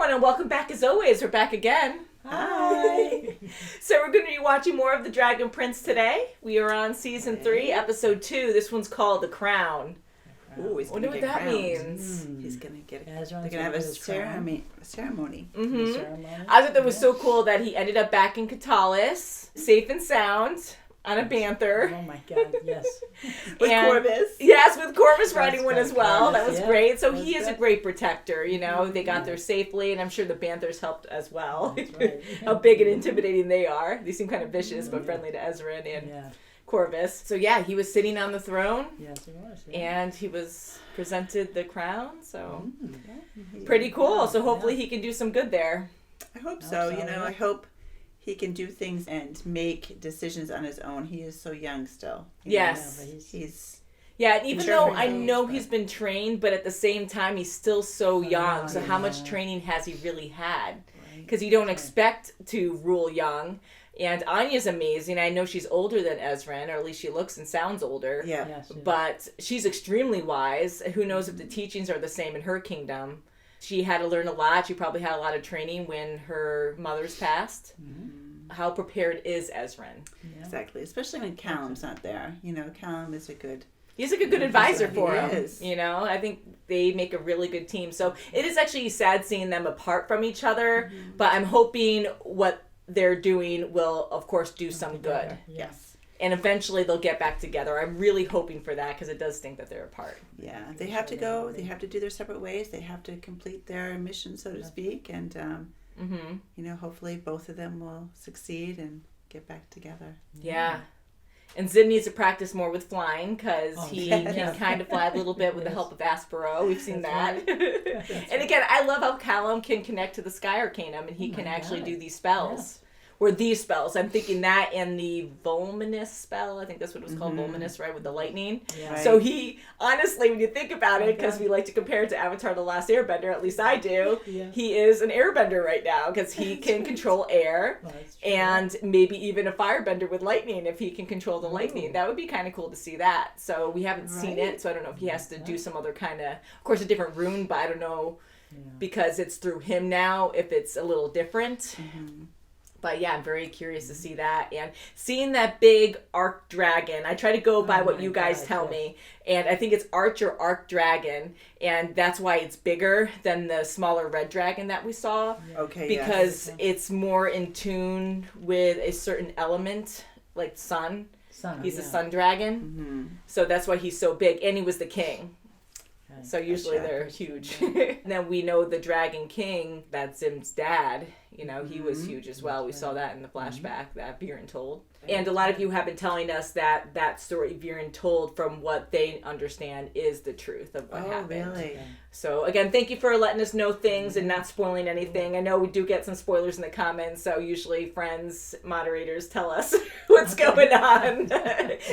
everyone, and welcome back as always. We're back again. Hi. So we're going to be watching more of The Dragon Prince today. We are on season 3, episode 2. This one's called The Crown. Ooh, he's Wonder gonna what get that crowned. means. He's gonna get it. Ezran's They're gonna have a his crown. ceremony. Mm-hmm. Ceremony. I thought that was so cool that he ended up back in Katalis, safe and sound, on a banther. Oh my God, yes. With Corvus. Yes, with Corvus riding one as well. Corvus, That was yeah. great. So That he was is a good. great protector, you know. They got there safely, and I'm sure the Banthers helped as well. That's right. How big and intimidating they are. They seem kind of vicious, but friendly to Ezran and Yeah. Corvus. So yeah, he was sitting on the throne, Yes, he was. Yeah. and he was presented the crown, so Mm. pretty cool. So hopefully Yeah. he can do some good there. I hope so. so, You know, yeah. I hope he can do things and make decisions on his own. He is so young still. You know, Yes. Yeah, but he's Yeah, and even Sure, though for I his age, know but- he's been trained, but at the same time, he's still so young. So how much yeah. training has he really had? Right. Because you don't Right. expect to rule young. And Anya's amazing. I know she's older than Ezran, or at least she looks and sounds older. yeah. Yes, yeah. But she's extremely wise. Who knows if the teachings are the same in her kingdom. She had to learn a lot. She probably had a lot of training when her mother's passed. How prepared is Ezran? Yeah. Exactly. Especially when Callum's not there. You know, Callum is a good. He's like a good advisor for He him. is. You know, I think they make a really good team. So it is actually sad seeing them apart from each other, but I'm hoping what they're doing will, of course, do some good. Together, yeah. Yes. And eventually they'll get back together. I'm really hoping for that because it does stink that they're apart. Yeah. They have to go. They have to do their separate ways. They have to complete their mission, so to speak. And, Mm-hmm. you know, hopefully both of them will succeed and get back together. Yeah. And Zim needs to practice more with flying because Oh, he yes. can kind of fly a little bit with the Yes. help of Aspero. We've seen That's that. And again, I love how Callum can connect to the Sky Arcanum and he Oh can my actually God. do these spells. Or these spells. I'm thinking that and the Volminus spell. I think that's what it was called, Volminus, right? With the lightning. Yeah. Right. So he, honestly, when you think about Oh it, my because God. we like to compare it to Avatar The Last Airbender, at least I do, Yeah. he is an airbender right now because he can control air. Well, that's true. And maybe even a firebender with lightning if he can control the lightning. That would be kind of cool to see that. So we haven't seen it, so I don't know if he has to do some other kind of course, a different rune, but I don't know Yeah. because it's through him now if it's a little different. But yeah, I'm very curious to see that. And seeing that big arc dragon, I try to go by what my you guys God, tell yes. me. And I think it's arch or arc dragon. And that's why it's bigger than the smaller red dragon that we saw. Okay. Because it's more in tune with a certain element, like sun. Sun, He's a yeah. sun dragon. Mm-hmm. So that's why he's so big. And he was the king. Okay. So usually Gotcha. they're huge. And then we know the Dragon King, that's Zim's dad. You know, he was huge as well. We saw that in the flashback that Viren told. And a lot of you have been telling us that that story Viren told, from what they understand, is the truth of what Oh, happened. really? So again, thank you for letting us know things and not spoiling anything. I know we do get some spoilers in the comments, so usually friends, moderators tell us what's going on.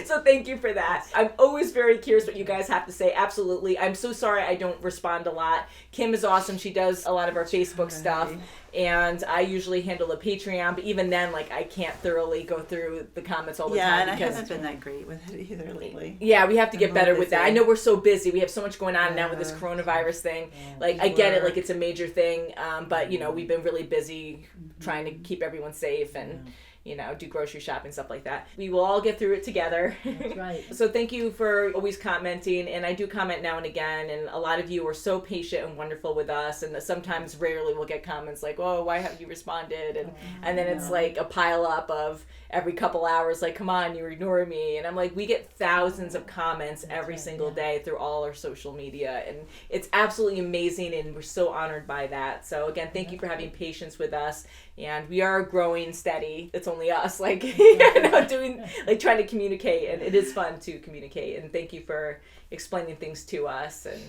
So thank you for that. I'm always very curious what you guys have to say. Absolutely. I'm so sorry I don't respond a lot. Kim is awesome. She does a lot of our Facebook stuff. And I usually handle the Patreon, but even then, like, I can't thoroughly go through the comments all the Yeah, time and I because haven't been that great with it either lately. yeah, we have to get I'm better really with that. busy. I know we're so busy. We have so much going on now with this Yeah. coronavirus thing. Yeah. Like, I get it, Work. like, it's a major thing, but, you know, we've been really busy trying to keep everyone safe and, you know, do grocery shopping, stuff like that. We will all get through it together. That's right. So thank you for always commenting, and I do comment now and again, and a lot of you are so patient and wonderful with us, and sometimes rarely we'll get comments like, oh, why haven't you responded? And then it's like a pile up of every couple hours, like, come on, you're ignoring me. And I'm like, we get thousands of comments every single day through all our social media, and it's absolutely amazing, and we're so honored by that. So again, thank you for having patience with us, and we are growing steady. It's only us, like, you know, doing, like, trying to communicate, and it is fun to communicate, and thank you for explaining things to us. And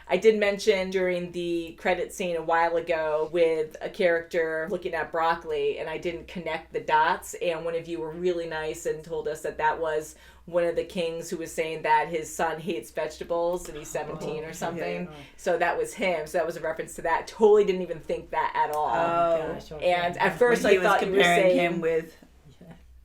I did mention during the credit scene a while ago with a character looking at broccoli, and I didn't connect the dots, and one of you were really nice and told us that that was one of the kings who was saying that his son hates vegetables and he's 17 or something. So that was him. So that was a reference to that. Totally didn't even think that at all. Oh. Gosh, okay. And at first When he I was thought you were comparing saying him with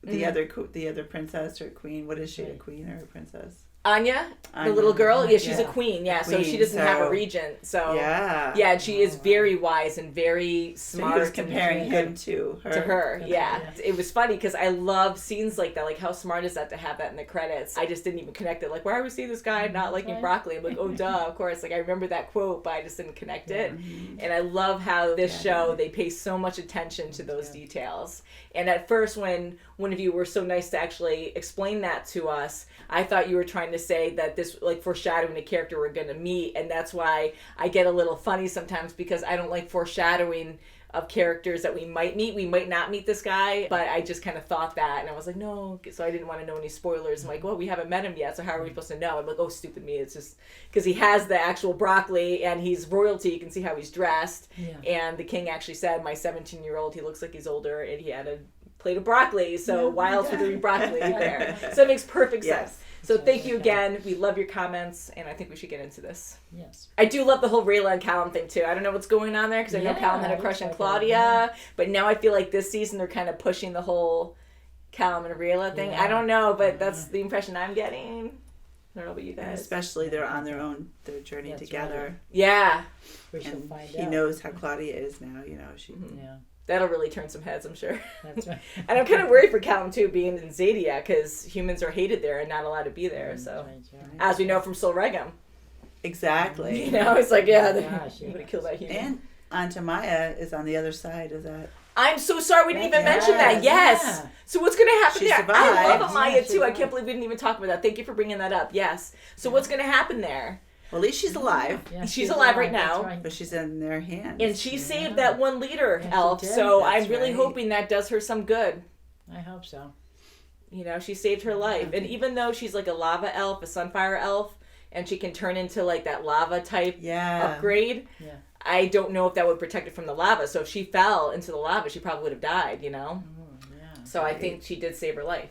Yeah. the other princess or queen. What is she? A queen or a princess? Anya, the Anya, little girl, yeah, she's yeah. a queen, yeah, so Queen, she doesn't have a so- regent, so Yeah. yeah, and she is very wise and very So he smart. was comparing and him to her. to her, yeah. Yeah. It was funny because I love scenes like that. Like, how smart is that to have that in the credits? I just didn't even connect it. Like, why are we seeing this guy not liking Right. broccoli? I'm like, oh, duh, of course. Like, I remember that quote, but I just didn't connect it. Mhm. And I love how this Yeah. show, they pay so much attention to those Yeah. details. And at first, when one of you were so nice to actually explain that to us, I thought you were trying to say that this, like, foreshadowing a character we're going to meet. And that's why I get a little funny sometimes, because I don't like foreshadowing of characters that we might meet. We might not meet this guy, but I just kind of thought that, and I was like, no, so I didn't want to know any spoilers. I'm like, well, we haven't met him yet, so how are we supposed to know? I'm like, oh, stupid me. It's just because he has the actual broccoli and he's royalty. You can see how he's dressed. Yeah. And the king actually said, my 17-year-old, he looks like he's older, and he had a plate of broccoli, so why else would there be broccoli there? So it makes perfect sense. Yes. So thank you again. We love your comments, and I think we should get into this. Yes. I do love the whole Rayla and Callum thing too. I don't know what's going on there, because I know Yeah, Callum had a it crush on looks like Claudia, that, but now I feel like this season they're kind of pushing the whole Callum and Rayla thing. Yeah. I don't know, but that's the impression I'm getting. I don't know about you And guys. especially they're on their journey That's together. Yeah, We shall And find he out. knows how Claudia is now, she Yeah, that'll really turn some heads, I'm sure. that's right. And I'm kind of worried for Callum too, being in Xadia, because humans are hated there and not allowed to be there. So, as we know from Sol Regum, Exactly. you know, it's like, yeah, Gosh, I'm gonna kill that human. And Aunt Maya is on the other side of that. I'm so sorry we didn't even Yes. mention that. Yes. Yeah. So what's going to happen She there? survived. I love Amaya Yeah, she too. I survived. can't believe we didn't even talk about that. Thank you for bringing that up. Yes. So what's going to happen there? Well, at least she's alive, Yeah, She's alive right that's now. right. but she's in their hands. And she saved that one leader Yeah, she elf. did. So That's I'm really right. hoping that does her some good. I hope so. You know, she saved her life. And even though she's like a lava elf, a sunfire elf, and she can turn into like that lava type Yeah. upgrade, Yeah. I don't know if that would protect her from the lava. So if she fell into the lava, she probably would have died, you know? Oh, yeah. So I think she did save her life.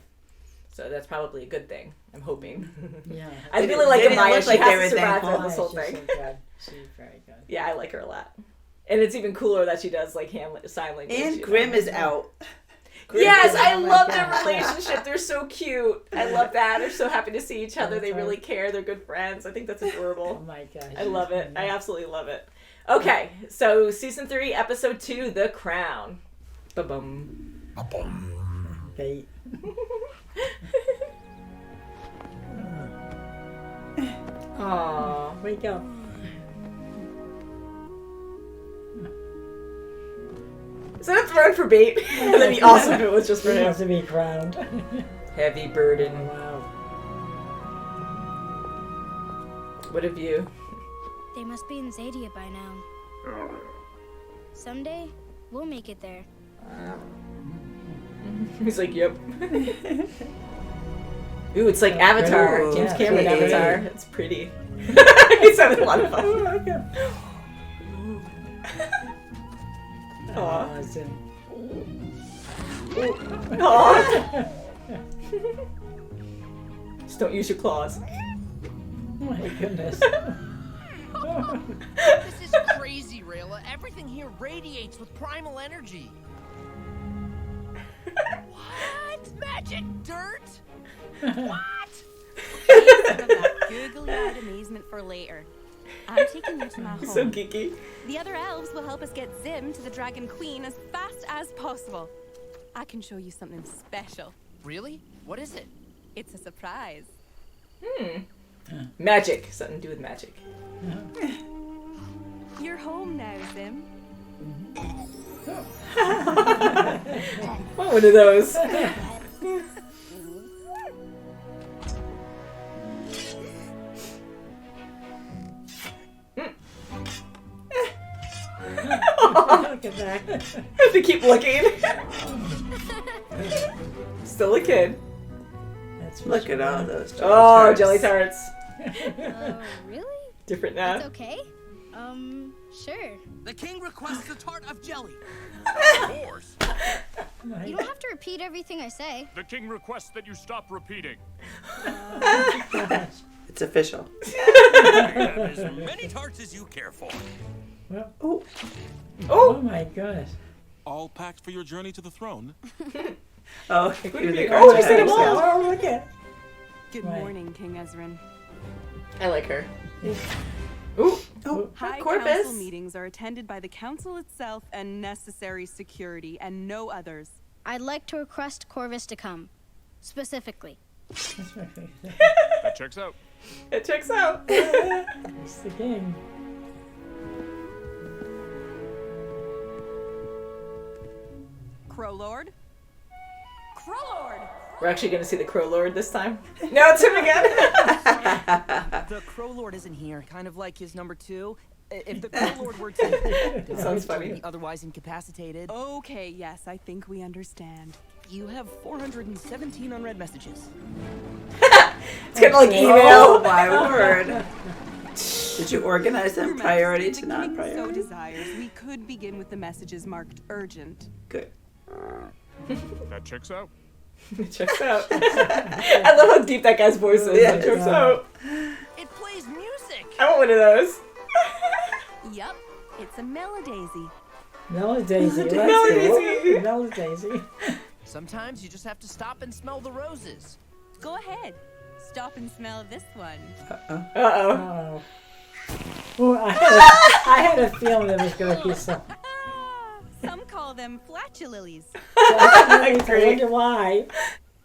So that's probably a good thing. I'm hoping. Yeah. I They really didn't- like they didn't Amaya. look She like they has were to survive thankful. through this whole She's thing. so good. She's very good. Yeah, I like her a lot. And it's even cooler that she does like sign language. And you know? Grimm is out. Grimm Yes, is I out. love God. their relationship. They're so cute. I love that. They're so happy to see each other. They That's really right. care. They're good friends. I think that's Oh adorable. my gosh. I love it. I Yeah. absolutely love it. Okay, so season 3, episode 2, The Crown. Ba-bum. Okay. Aww. Wake up. Is that a throne for bait? That'd be awesome if it was just for He him. wants to be crowned. Heavy burden. Wow. What have you? They must be in Xadia by now. Someday, we'll make it there. He's like, yep. Ooh, it's like Avatar. Ooh, James yeah, Cameron pretty. Avatar. It's pretty. It's having a lot of fun. Aw. Awesome. Aw. Just don't use your claws. Oh my goodness. This is crazy, Rayla. Everything here radiates with primal energy. What? Magic dirt? What? Save some of that googly-eyed amazement for later. I'm taking you to my home. So geeky. The other elves will help us get Zim to the Dragon Queen as fast as possible. I can show you something special. Really? What is it? It's a surprise. Magic. Something to do with magic. You're home now, Zim. One of those. Look at that. I have to keep looking. Still a kid. That's Look at all those. Oh, jelly tarts. Really? Different It's now. okay? Sure. The king requests a tart of jelly. Of course. You don't have to repeat everything I say. The king requests that you stop repeating. It's official. Have as many tarts as you care for. Well, Oh, oh my gosh. All packed for your journey to the throne? oh, What do you're you the mean? Oh, you said cartoon them all. artist. Oh, look at Good Right. morning, King Ezran. I like her. Ooh. Oh, High Corvus. council meetings are attended by the council itself and necessary security, and no others. I'd like to request Corvus to come. Specifically. That's my favorite. That checks out. It checks out. It's the king. Crow Lord? Crow Lord! We're actually going to see the Crow Lord this time. No, it's him again. The Crow Lord isn't here, kind of like his number 2. If the Crow Lord were to Sounds funny. be otherwise incapacitated. Okay, yes, I think we understand. You have 417 unread messages. It's kind of like email. Oh my word. Did you organize Your them Majesty, priority the to king non-priority? so desires, we could begin with the messages marked urgent. Good. That checks out. It checks out. I love how deep that guy's voice is. Yeah. It checks out. It plays music. I want one of those. Yup, it's a Meladaisy. Meladaisy. Meladaisy. Meladaisy. Sometimes you just have to stop and smell the roses. Go ahead. Stop and smell this one. Uh-oh. Oh. Well, I had a feeling there was going to be some. Some call them flatulilies. I Great. wonder why.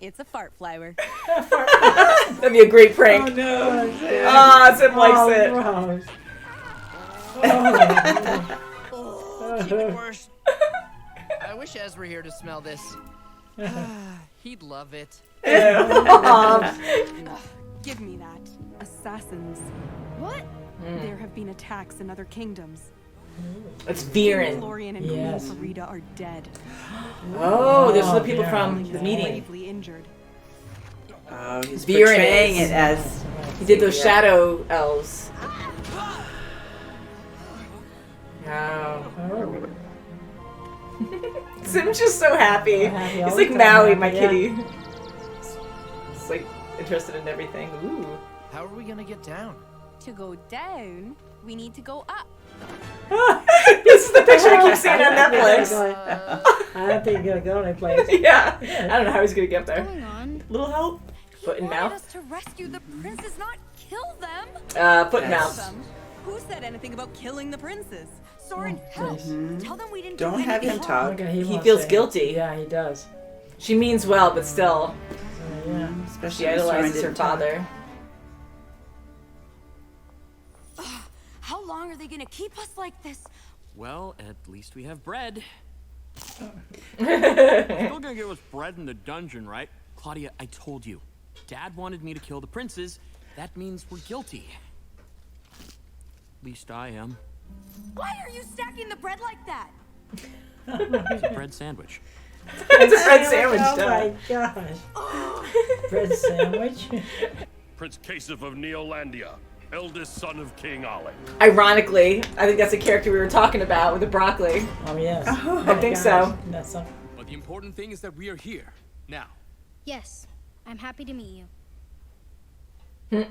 It's a fart flower. That'd be a great prank. no. Ah, Sim likes it. Gross. Oh, keep it worse. I wish Ez were here to smell this. He'd love it. Give me that. Assassins. What? There have been attacks in other kingdoms. It's Viren. Florian and Yes. Queen Farida are dead. Oh, those are the Oh, people Viren. from the meeting. Gravely injured. Oh, he's Viren portraying is- it as. He did those Yeah. shadow elves. Oh. Oh. Sim's just so happy. Happy all He's the like time, Maui, my yeah. kitty. He's like interested in everything. Ooh. How are we gonna get down? To go down, we need to go up. This is the picture I keep seeing on Netflix. I don't think you're going to go anyplace. Yeah. I don't know how he's gonna get there. Going on? Little help? Foot and Wanted mouth? us to rescue the princes, not kill them. Foot and Yes. mouth. Who said anything about killing the princes? Soren, help! Tell them we didn't Don't do have him anything talk. Okay, He wants feels to- guilty. Yeah, he does. She means well, but still. So, yeah. Especially She when Soren idolizes her didn't talk. father. How long are they gonna keep us like this? Well, at least we have bread. Still gonna give us bread in the dungeon, right? Claudia, I told you. Dad wanted me to kill the princes. That means we're guilty. At least I am. Why are you stacking the bread like that? It's a bread sandwich. It's a bread sandwich, Oh duh. my gosh. Bread sandwich? Prince Kasif of Neolandia, eldest son of King Ali. Ironically, I think that's a character we were talking about with the broccoli. Oh, yes. I think so. That's some. But the important thing is that we are here. Now. Yes. I'm happy to meet you.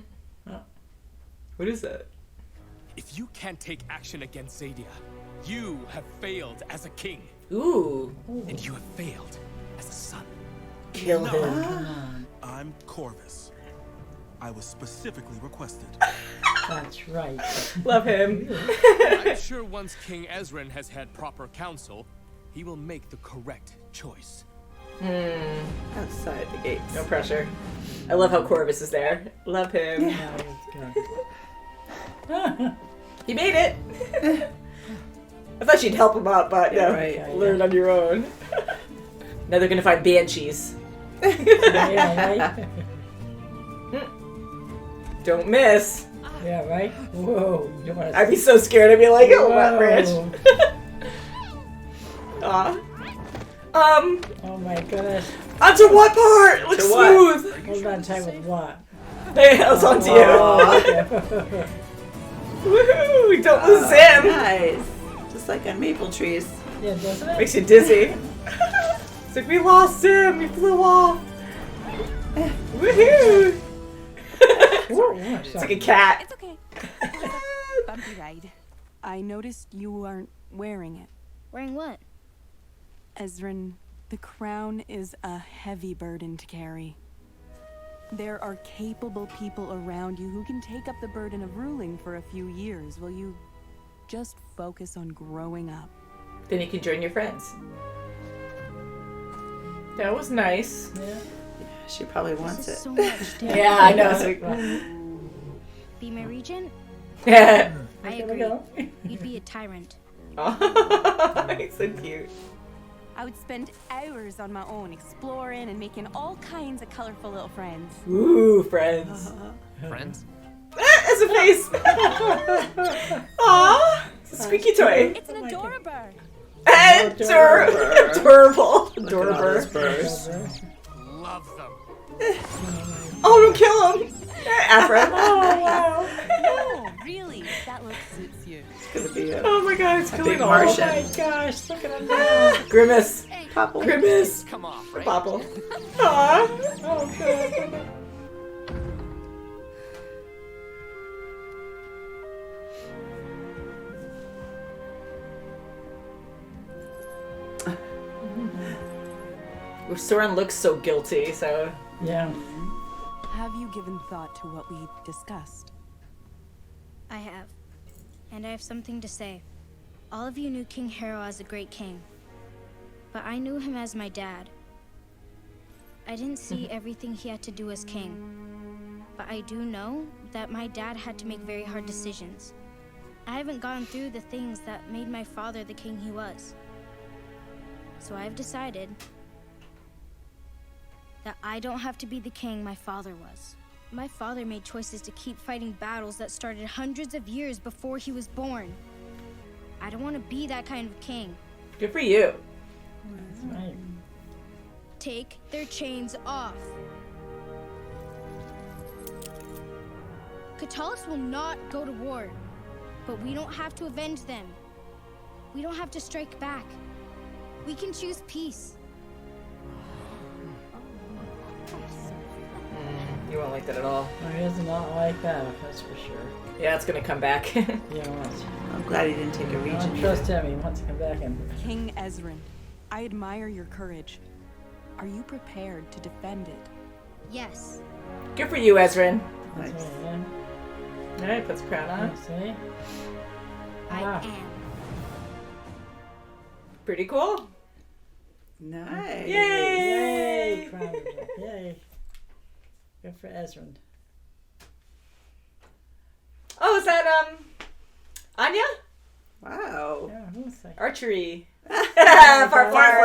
What is that? If you can't take action against Xadia, you have failed as a king. Ooh. And you have failed as a son. Kill him. Come on. I'm Corvus. I was specifically requested. That's right. Love him. I'm sure once King Ezran has had proper counsel, he will make the correct choice. Outside the gates. No pressure. I love how Corvus is there. Love him. Now he's good. He made it. I thought she'd help him out, but Yeah, no, right. learn on your own. Now they're gonna find banshees. Yeah, right? Don't miss. Yeah, right? Whoa. You wanna I'd be so scared. I'd be like, oh, what, Whoa. Rich? Aw. Oh my goodness. Onto what part? Looks To what? smooth. Hold on tight with what? Hey, I was onto you. Oh, okay. Woohoo! Don't lose him. Nice. Just like on maple trees. Yeah, doesn't it? Makes you dizzy. It's like we lost him. He flew off. Woohoo! Whoa, It's like a cat. It's okay. Bumpy ride. I noticed you aren't wearing it. Wearing what? Ezran, the crown is a heavy burden to carry. There are capable people around you who can take up the burden of ruling for a few years. Will you just focus on growing up? Then you can join your friends. That was nice. Yeah. She probably wants it. So much to Yeah, I know. So, be my regent? yeah. I There we agree. go. You'd be a tyrant. Oh, he's so cute. I would spend hours on my own exploring and making all kinds of colorful little friends. Ooh, friends. Friends? As a face. Aw, it's a squeaky toy. It's an adorable. Adorable. Adorable. Birds. Love them. Oh, don't kill him. Afra. No, really, that look suits you. Gonna be a Oh my god, it's big killing all. Oh Martian. my gosh, look at him now. Grimace. Popple. Grimace. Come off, right? Popple. Aw. Oh, good. Soren looks so guilty, so. Yeah. Have you given thought to what we discussed? I have. And I have something to say. All of you knew King Harrow as a great king. But I knew him as my dad. I didn't see everything he had to do as king. But I do know that my dad had to make very hard decisions. I haven't gone through the things that made my father the king he was. So I've decided that I don't have to be the king my father was. My father made choices to keep fighting battles that started hundreds of years before he was born. I don't want to be that kind of king. Good for you. That's right. Take their chains off. Catullus will not go to war, but we don't have to avenge them. We don't have to strike back. We can choose peace. You won't like that at all. Oh, he does not like that, that's for sure. Yeah, it's gonna come back. Yeah, what? I'm glad he didn't take a I region. don't trust him. He wants to come back and. King Ezran, I admire your courage. Are you prepared to defend it? Yes. Good for you, Ezran. That's Nice. right, yeah. Alright, puts crown on. See? I Ah. am. Pretty cool. Nice. Yay! Yay! Crown Jewel. Yay. Good for Ezran. Oh, is that Anya? Wow. Yeah, who's that? Archery. Farfar.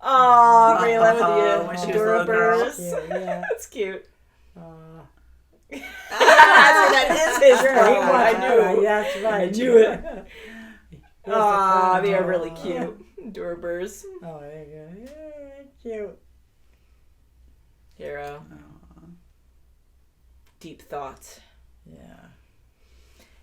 Oh, Rayla with when you. she was a little girl. Adorabers. Yeah. That's cute. That is his Great favorite. one. I knew. That's right. I knew it. Yes, They are oh. really cute. Adorabers. Oh, there you go. Yeah, cute. Hero. Deep thought. Yeah.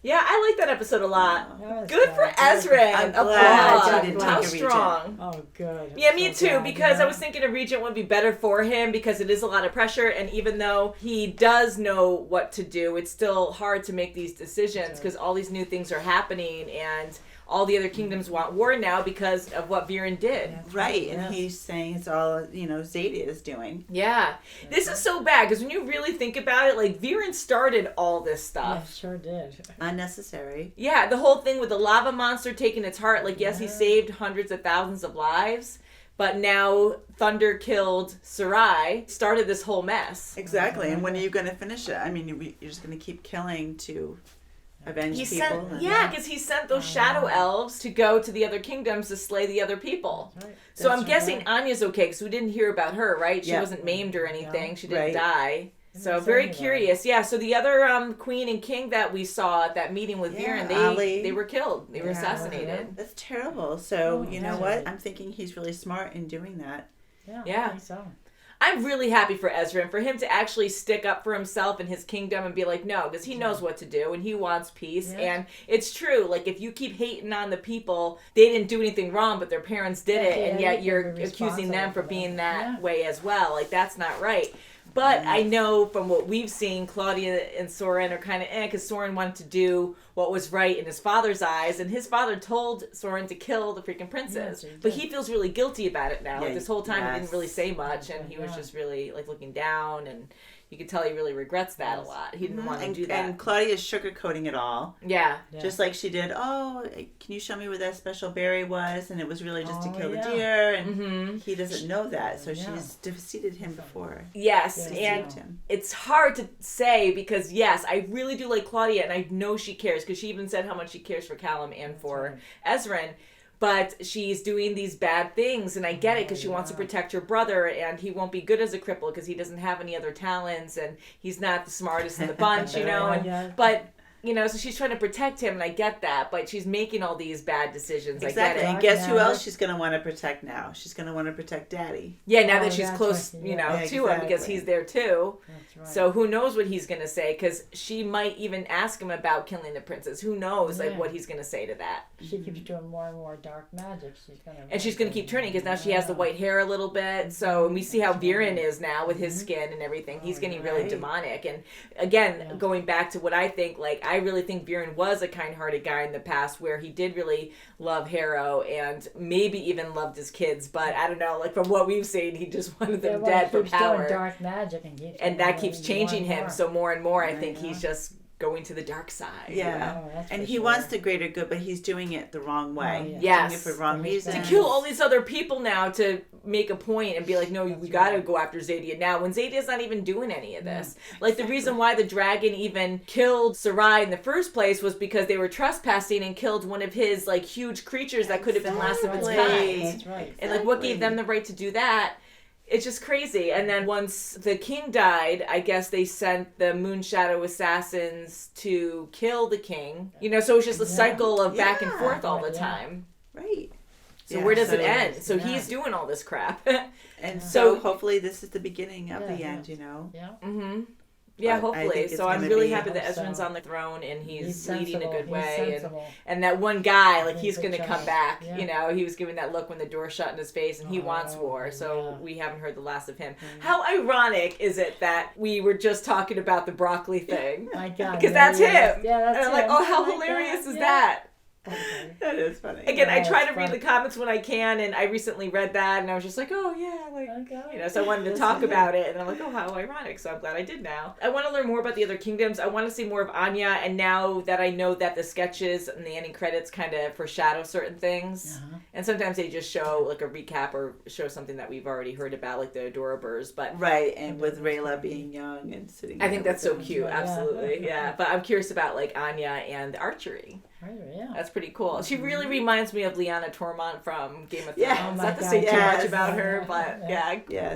Yeah, I like that episode a lot. That was Good for fun. Ezran. I'm Applause. glad you didn't How take a region. strong. Oh, good. Yeah, I'm me so too, glad, because yeah. I was thinking a regent would be better for him because it is a lot of pressure, and even though he does know what to do, it's still hard to make these decisions because all these new things are happening, and all the other kingdoms want war now because of what Viren did. Right, and Yes. he's saying it's all, Xadia is doing. Yeah. This is so bad because when you really think about it, like, Viren started all this Yeah, stuff. sure did. Unnecessary. Yeah, the whole thing with the lava monster taking its heart, like, yes, he saved hundreds of thousands of lives, but now Thunder killed Sarai, started this whole mess. Exactly, and when are you going to finish it? I mean, you're just going to keep killing to avenge He people. sent, and- yeah, because he sent those shadow elves to go to the other kingdoms to slay the other people. Right. So That's I'm guessing Anya's okay because we didn't hear about her, right? She Yeah. wasn't maimed or anything. She didn't Right. die. So Didn't say very anybody. curious. Yeah. So the other queen and king that we saw at that meeting with Yeah, Viren, Ali. they were killed. They were Yeah. assassinated. That's terrible. So, Oh, you know yeah. what? I'm thinking he's really smart in doing that. Yeah, Yeah. I think so. I'm really happy for Ezra, for him to actually stick up for himself and his kingdom and be like, no, because he knows what to do and he wants peace. Yeah. And it's true. Like, if you keep hating on the people, they didn't do anything wrong, but their parents did it, Yeah, and yeah, yet they you're can be accusing them responsible for for being that. that Yeah. way as well. Like, that's not right. But I know from what we've seen, Claudia and Soren are kind of because Soren wanted to do what was right in his father's eyes, and his father told Soren to kill the freaking princess. But he feels really guilty about it now. Like this whole time he didn't really say much, and he was just really like looking down, and you could tell he really regrets that a lot. He didn't want to do that. And Claudia's sugarcoating it all. Yeah. Just like she did, can you show me where that special berry was? And it was really just to kill the deer. And he doesn't know that. So she's defeated him before. Yes. And it's hard to say because, yes, I really do like Claudia. And I know she cares because she even said how much she cares for Callum and for Ezran. But she's doing these bad things, and I get it because she wants to protect her brother, and he won't be good as a cripple because he doesn't have any other talents, and he's not the smartest in the bunch, you know. But you know, so she's trying to protect him, and I get that. But she's making all these bad decisions. Exactly. I get it. And guess who else she's going to want to protect now? She's going to want to protect Daddy. Yeah, now that she's close, to him because he's there too. That's right. So who knows what he's going to say? Because she might even ask him about killing the princess. Who knows, like what he's going to say to that? She keeps doing more and more dark magic. She's going to keep turning because now she has the white hair a little bit. So and we see how Viren is now with his skin and everything. He's getting really demonic. And again, going back to what I think, like I really think Viren was a kind-hearted guy in the past where he did really love Harrow and maybe even loved his kids, but I don't know, like from what we've seen, he just wanted them dead for power. Doing dark magic and that keeps changing him. So more and more, I think he's just going to the dark side. Yeah, and he wants the greater good, but he's doing it the wrong way. Yes, doing it for wrong reasons. To kill all these other people now to make a point and be like, no, we got to go after Xadia now when Xadia's not even doing any of this. Like the reason why the dragon even killed Sarai in the first place was because they were trespassing and killed one of his like huge creatures that could have been last of its kind. That's right. And like what gave them the right to do that? It's just crazy. And then once the king died, I guess they sent the Moonshadow assassins to kill the king. You know, so it's just a cycle of back and forth all the time. Right. So where does it end? So he's doing all this crap. And so hopefully this is the beginning of the end, you know? Yeah. Mm-hmm. Yeah, hopefully. So I'm really happy that Ezran's on the throne and he's leading a good way. And that one guy, like he's going to come back. Yeah. You know, he was giving that look when the door shut in his face and he wants war. So we haven't heard the last of him. How ironic is it that we were just talking about the broccoli thing? My God. Because that's him. Yeah, that's and I'm like, oh, how hilarious is that? Okay. That is funny. Again, I try to read the comments when I can, and I recently read that, and I was just like, oh yeah, like, you know, so I wanted to talk about it, and I'm like, oh, how ironic, so I'm glad I did now. I want to learn more about the other kingdoms. I want to see more of Anya, and now that I know that the sketches and the ending credits kind of foreshadow certain things, and sometimes they just show like a recap or show something that we've already heard about, like the Adorabers, but... Right, and with Rayla being young and sitting I think that's so cute, absolutely, yeah. But I'm curious about like Anya and the archery. Yeah. That's pretty cool. She really reminds me of Lyanna Tormont from Game of Thrones. Yeah. Not to say too much about her, but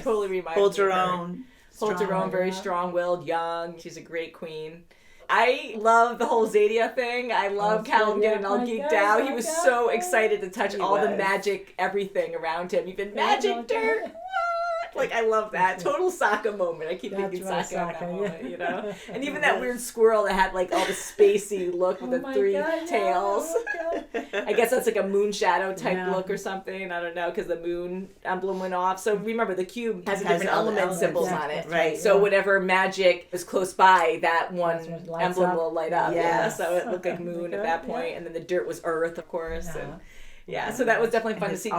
totally reminds Holds me her of her. own. Holds her own, very strong-willed, young. She's a great queen. I love the whole Xadia thing. I love Callum getting all geeked out. He was so excited to touch all the magic, everything around him. Even magic dirt. What? Like, I love that. Total Sokka moment. I keep thinking Sokka in that moment, you know? And even that weird squirrel that had, like, all the spacey look with the three tails. I guess that's like a Moonshadow type look or something. I don't know, because the moon emblem went off. So remember, the cube has different element symbols on it. Right. So whatever magic is close by, that one emblem will light up. Yeah. So it looked like moon at that point. And then the dirt was earth, of course. And yeah, so that was definitely fun to see.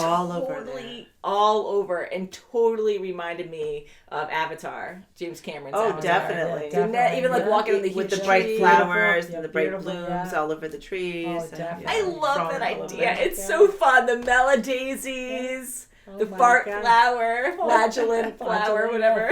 All over, and totally reminded me of Avatar, James Cameron's Avatar. Definitely. Didn't that? Even like walking in the with huge the bright trees. flowers and the bright blooms all over the trees. I love that idea. It's so fun. The meladaisies. The fart flower, flagellant flower, whatever.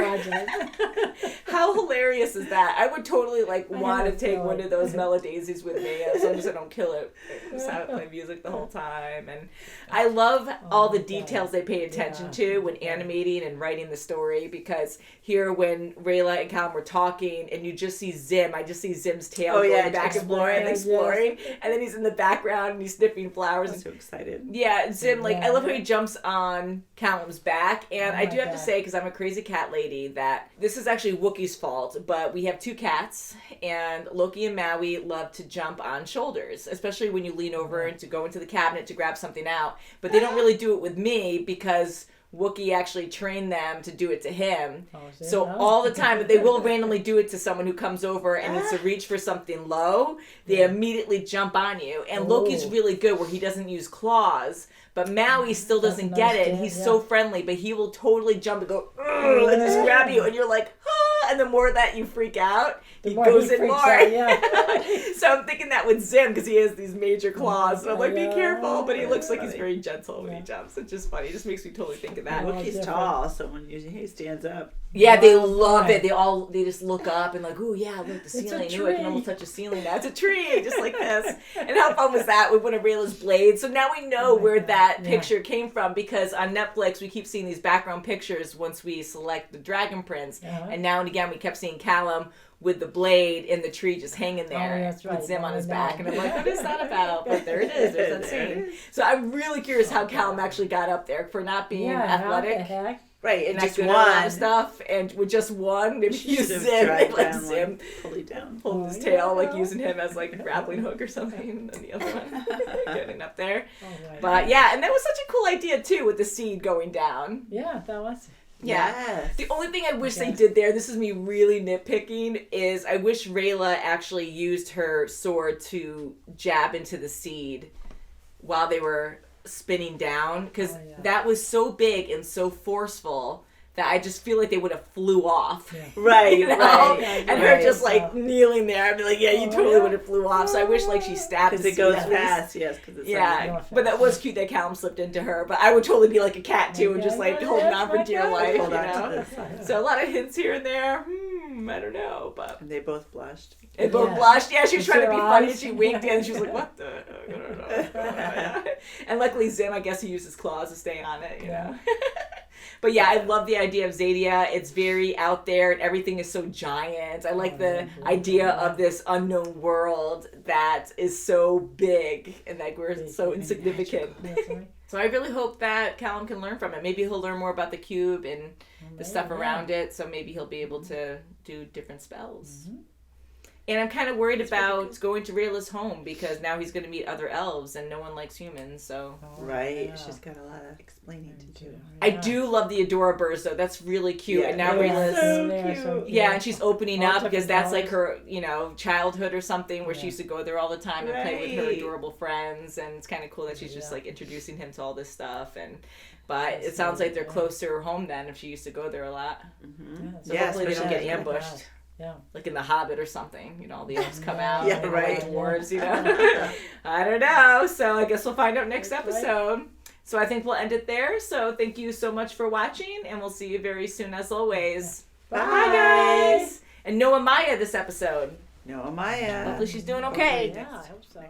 How hilarious is that? I would totally want to take one of those meladaisies with me as long as I don't kill it. Just have it play music the whole time. And I love all the details they pay attention to when animating and writing the story, because here when Rayla and Callum were talking and you just see Zim, I just see Zim's tail going back and exploring, and then he's in the background and he's sniffing flowers. I'm so excited. Yeah, Zim, I love how he jumps on Callum's back, and I do have to say, because I'm a crazy cat lady, that this is actually Wookiee's fault, but we have two cats, and Loki and Maui love to jump on shoulders, especially when you lean over and to go into the cabinet to grab something out, but they don't really do it with me because Wookiee actually trained them to do it to him. Oh, So all the time, but they will randomly do it to someone who comes over and it's to reach for something low. They immediately jump on you. And Loki's really good where he doesn't use claws. But Maui still doesn't get it. He's so friendly, but he will totally jump and go, and just grab you. And you're like, ah! And the more that you freak out, he goes in more. So I'm thinking that with Zim, because he has these major claws. So I'm like, be careful. But he looks like he's very gentle when he jumps. It's just funny. It just makes me totally think of that. Wookiee's tall, so when he stands up. Yeah, they love it. They just look up and like, ooh, yeah, look, the ceiling. Ooh, I can almost touch the ceiling. That's a tree, just like this. And how fun was that with one of Rayla's blades? So now we know where that picture came from, because on Netflix we keep seeing these background pictures once we select the Dragon Prince. And now and again we kept seeing Callum with the blade in the tree just hanging there with Zim on his back. And I'm like, what is that about? But there it is. There's that scene. So I'm really curious how Callum actually got up there for not being athletic. Right, and just just one. one. A lot of stuff, and with just one, maybe use Zim, like Zim, pulled his tail, like using him as like a grappling hook or something, and then the other one getting up there. But yeah, and that was such a cool idea too, with the seed going down. Yeah, that was. Yeah. Yes. The only thing I wish they did there, this is me really nitpicking, is I wish Rayla actually used her sword to jab into the seed while they were spinning down, because that was so big and so forceful that I just feel like they would have flew off. Right, you know? right. And her just like kneeling there, I'd be like, yeah, you totally would have flew off. So I wish like she stabbed the because it goes fast, yes. Cause it's but that was cute that Callum slipped into her. But I would totally be like a cat too, and just like holding on for dear life. Hold you on know? to this. So a lot of hints here and there. I don't know, but and they both blushed. They both blushed. Yeah, she was trying to be funny, and she winked, and she was like, "What the?" I don't know. And luckily, Zim, I guess he used his claws to stay on it. You know. But yeah, I love the idea of Xadia. It's very out there, and everything is so giant. I like the idea of this unknown world that is so big, and like we're so insignificant. So I really hope that Callum can learn from it. Maybe he'll learn more about the cube and the stuff around it, so maybe he'll be able to do different spells. And I'm kind of worried about going to Rayla's home, because now he's going to meet other elves, and no one likes humans, so... She's got a lot of explaining to do. I do love the Adorabers, though. That's really cute. And now Rayla's... So cute. Yeah, and she's opening up, because that's like her, childhood or something, where she used to go there all the time and play with her adorable friends, and it's kind of cool that she's just like introducing him to all this stuff. But it sounds like they're close to her home then, if she used to go there a lot. So hopefully they don't get ambushed. Yeah. Like in The Hobbit or something, all the elves come out. Yeah, right. Dwarves, I don't know. So I guess we'll find out next episode. So I think we'll end it there. So thank you so much for watching, and we'll see you very soon as always. Bye guys. And Noah Maya this episode. Noah Maya. Hopefully she's doing okay. Yeah, I hope so.